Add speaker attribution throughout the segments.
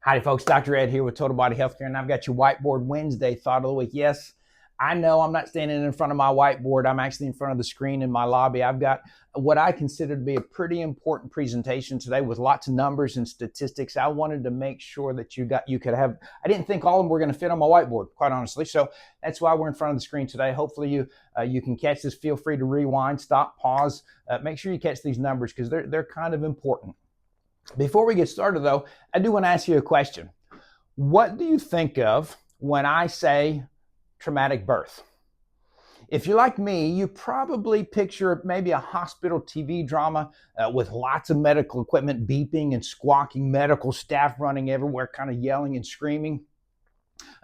Speaker 1: Howdy, folks. Dr. Ed here with Total Body Healthcare, and I've got your Whiteboard Wednesday thought of the week. Yes, I know I'm not standing in front of my whiteboard. I'm actually in front of the screen in my lobby. I've got what I consider to be a pretty important presentation today with lots of numbers and statistics. I wanted to make sure that you could have. I didn't think all of them were going to fit on my whiteboard, quite honestly. So that's why we're in front of the screen today. Hopefully you can catch this. Feel free to rewind, stop, pause. Make sure you catch these numbers because they're kind of important. Before we get started, though, I do want to ask you a question. What do you think of when I say traumatic birth? If you're like me, you probably picture maybe a hospital TV drama with lots of medical equipment beeping and squawking, medical staff running everywhere, kind of yelling and screaming.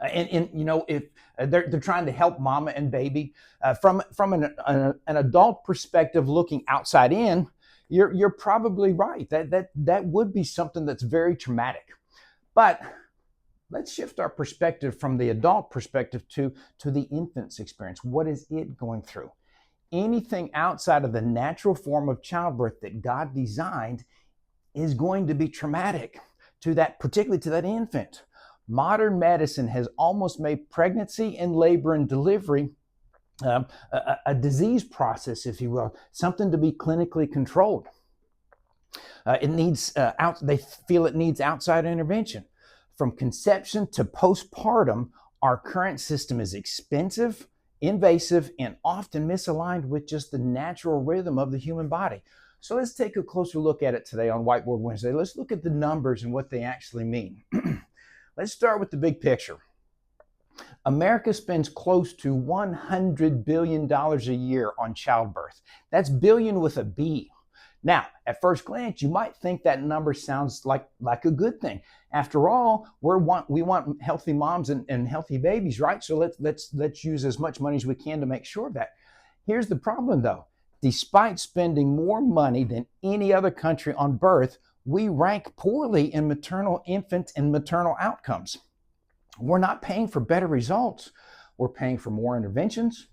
Speaker 1: And you know, if they're trying to help mama and baby from an adult perspective, looking outside in, you're probably right. That would be something that's very traumatic. But let's shift our perspective from the adult perspective to the infant's experience. What is it going through? Anything outside of the natural form of childbirth that God designed is going to be traumatic to that, particularly to that infant. Modern medicine has almost made pregnancy and labor and delivery a disease process, if you will, something to be clinically controlled. They feel it needs outside intervention. From conception to postpartum, our current system is expensive, invasive, and often misaligned with just the natural rhythm of the human body. So let's take a closer look at it today on Whiteboard Wednesday. Let's look at the numbers and what they actually mean. Let's start with the big picture. America spends close to $100 billion a year on childbirth. That's billion with a B. Now, at first glance, you might think that number sounds like a good thing. After all, we want healthy moms and healthy babies, right? So let's use as much money as we can to make sure of that. Here's the problem, though. Despite spending more money than any other country on birth, we rank poorly in maternal, infant, and maternal outcomes. We're not paying for better results. We're paying for more interventions,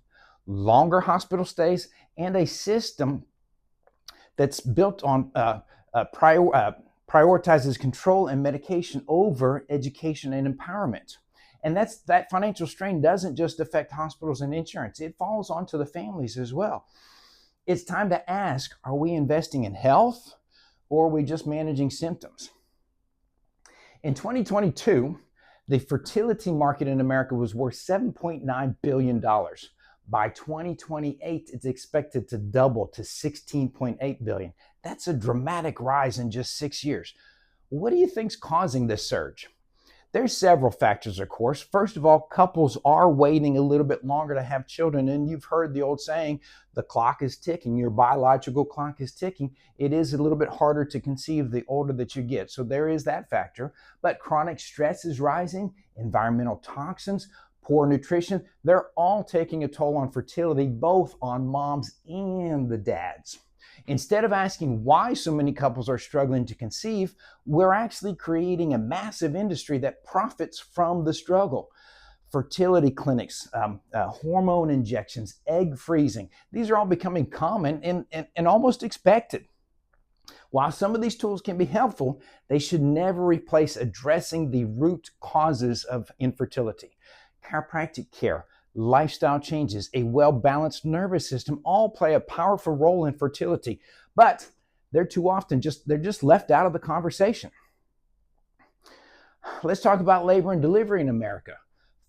Speaker 1: longer hospital stays, and a system that's built on prioritizes control and medication over education and empowerment. And that financial strain doesn't just affect hospitals and insurance. It falls onto the families as well. It's time to ask, are we investing in health or are we just managing symptoms? In 2022, the fertility market in America was worth $7.9 billion. By 2028, it's expected to double to $16.8 billion. That's a dramatic rise in just 6 years. What do you think's causing this surge? There's several factors, of course. First of all, couples are waiting a little bit longer to have children. And you've heard the old saying, the clock is ticking. Your biological clock is ticking. It is a little bit harder to conceive the older that you get. So there is that factor. But chronic stress is rising, environmental toxins, poor nutrition, they're all taking a toll on fertility, both on moms and the dads. Instead of asking why so many couples are struggling to conceive, we're actually creating a massive industry that profits from the struggle. Fertility clinics, hormone injections, egg freezing, these are all becoming common and almost expected. While some of these tools can be helpful, they should never replace addressing the root causes of infertility. Chiropractic care, lifestyle changes, a well-balanced nervous system all play a powerful role in fertility, but they're too often just left out of the conversation. Let's talk about labor and delivery in America.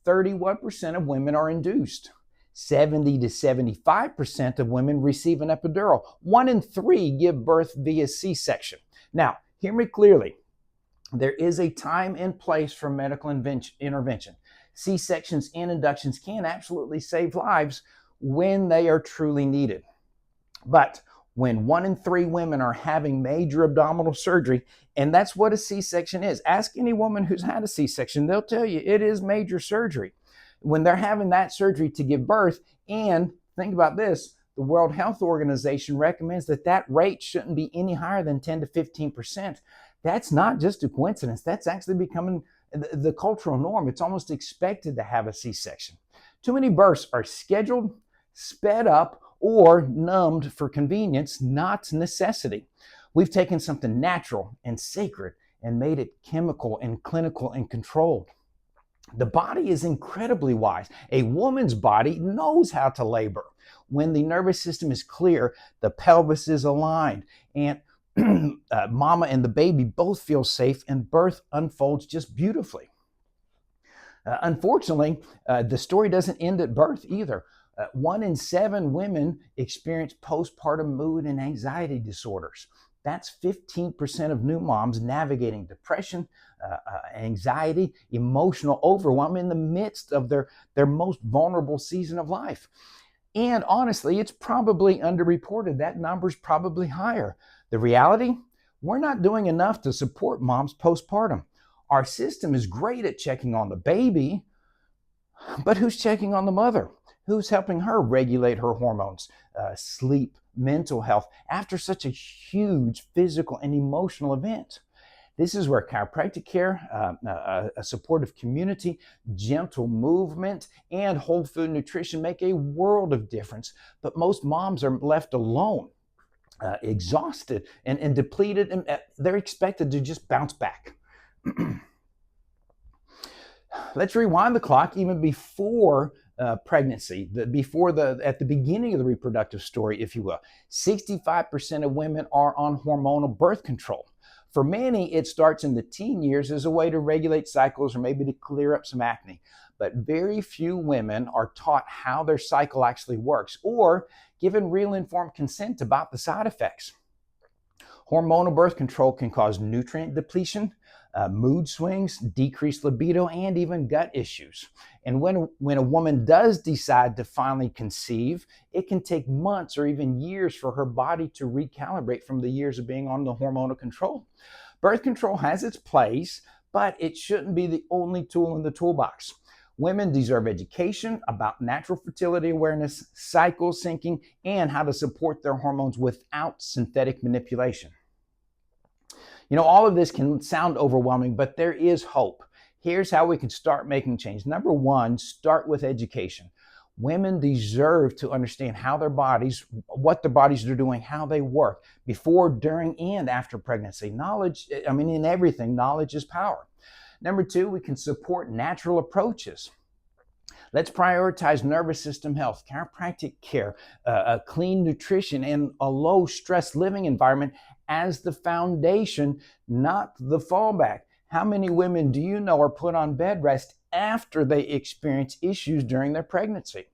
Speaker 1: 31% of women are induced. 70 to 75% of women receive an epidural. 1 in 3 give birth via C-section. Now, hear me clearly. There is a time and place for medical intervention. C-sections and inductions can absolutely save lives when they are truly needed. But when 1 in 3 women are having major abdominal surgery, and that's what a C-section is. Ask any woman who's had a C-section, they'll tell you it is major surgery. When they're having that surgery to give birth, and think about this, the World Health Organization recommends that rate shouldn't be any higher than 10 to 15%. That's not just a coincidence. That's actually becoming the cultural norm. It's almost expected to have a C-section. Too many births are scheduled, sped up, or numbed for convenience, not necessity. We've taken something natural and sacred and made it chemical and clinical and controlled. The body is incredibly wise. A woman's body knows how to labor. When the nervous system is clear, the pelvis is aligned, and mama and the baby both feel safe, and birth unfolds just beautifully. Unfortunately, the story doesn't end at birth either. 1 in 7 women experience postpartum mood and anxiety disorders. That's 15% of new moms navigating depression, anxiety, emotional overwhelm in the midst of their most vulnerable season of life. And honestly, it's probably underreported. That number's probably higher. The reality, we're not doing enough to support moms postpartum. Our system is great at checking on the baby, but who's checking on the mother? Who's helping her regulate her hormones, sleep, mental health after such a huge physical and emotional event? This is where chiropractic care, a supportive community, gentle movement, and whole food nutrition make a world of difference. But most moms are left alone, exhausted, and depleted, and they're expected to just bounce back. Let's rewind the clock even before pregnancy, at the beginning of the reproductive story, if you will. 65% of women are on hormonal birth control. For many, it starts in the teen years as a way to regulate cycles or maybe to clear up some acne. But very few women are taught how their cycle actually works or given real informed consent about the side effects. Hormonal birth control can cause nutrient depletion, mood swings, decreased libido, and even gut issues. And when a woman does decide to finally conceive, it can take months or even years for her body to recalibrate from the years of being on the hormonal control. Birth control has its place, but it shouldn't be the only tool in the toolbox. Women deserve education about natural fertility awareness, cycle syncing, and how to support their hormones without synthetic manipulation. You know, all of this can sound overwhelming, but there is hope. Here's how we can start making change. Number 1, start with education. Women deserve to understand how their bodies, what their bodies are doing, how they work before, during, and after pregnancy. Knowledge, in everything, knowledge is power. Number 2, we can support natural approaches. Let's prioritize nervous system health, chiropractic care, clean nutrition, and a low stress living environment as the foundation, not the fallback. How many women do you know are put on bed rest after they experience issues during their pregnancy?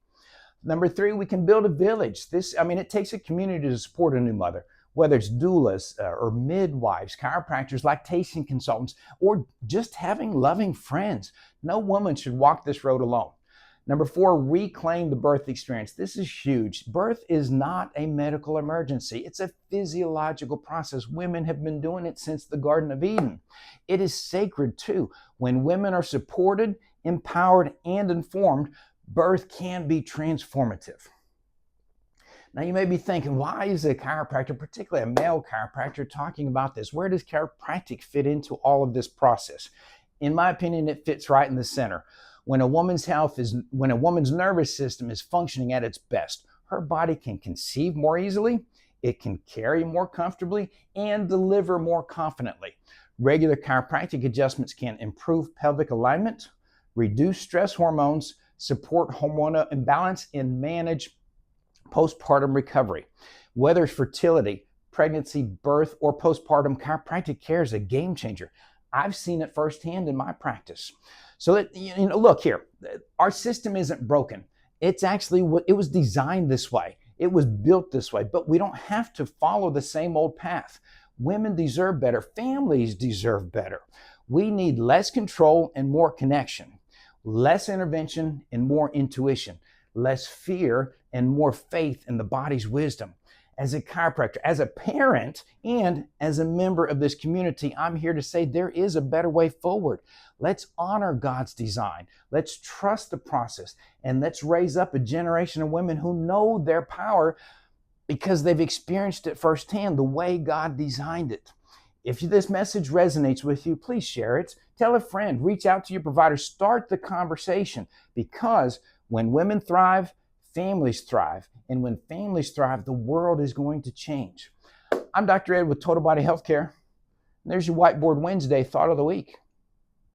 Speaker 1: Number 3, we can build a village. It takes a community to support a new mother, whether it's doulas or midwives, chiropractors, lactation consultants, or just having loving friends. No woman should walk this road alone. Number 4, reclaim the birth experience. This is huge. Birth is not a medical emergency. It's a physiological process. Women have been doing it since the Garden of Eden. It is sacred too. When women are supported, empowered, and informed, birth can be transformative. Now you may be thinking, why is a chiropractor, particularly a male chiropractor, talking about this? Where does chiropractic fit into all of this process? In my opinion, it fits right in the center. When a woman's nervous system is functioning at its best, her body can conceive more easily, it can carry more comfortably, and deliver more confidently. Regular chiropractic adjustments can improve pelvic alignment, reduce stress hormones, support hormonal imbalance, and manage postpartum recovery. Whether it's fertility, pregnancy, birth, or postpartum, chiropractic care is a game changer. I've seen it firsthand in my practice. So look here, our system isn't broken. It was designed this way. It was built this way, but we don't have to follow the same old path. Women deserve better. Families deserve better. We need less control and more connection, less intervention and more intuition, less fear and more faith in the body's wisdom. As a chiropractor, as a parent, and as a member of this community, I'm here to say there is a better way forward. Let's honor God's design. Let's trust the process, and let's raise up a generation of women who know their power because they've experienced it firsthand the way God designed it. If this message resonates with you, please share it. Tell a friend, reach out to your provider, start the conversation, because when women thrive, families thrive. And when families thrive, the world is going to change. I'm Dr. Ed with Total Body Healthcare. There's your Whiteboard Wednesday thought of the week.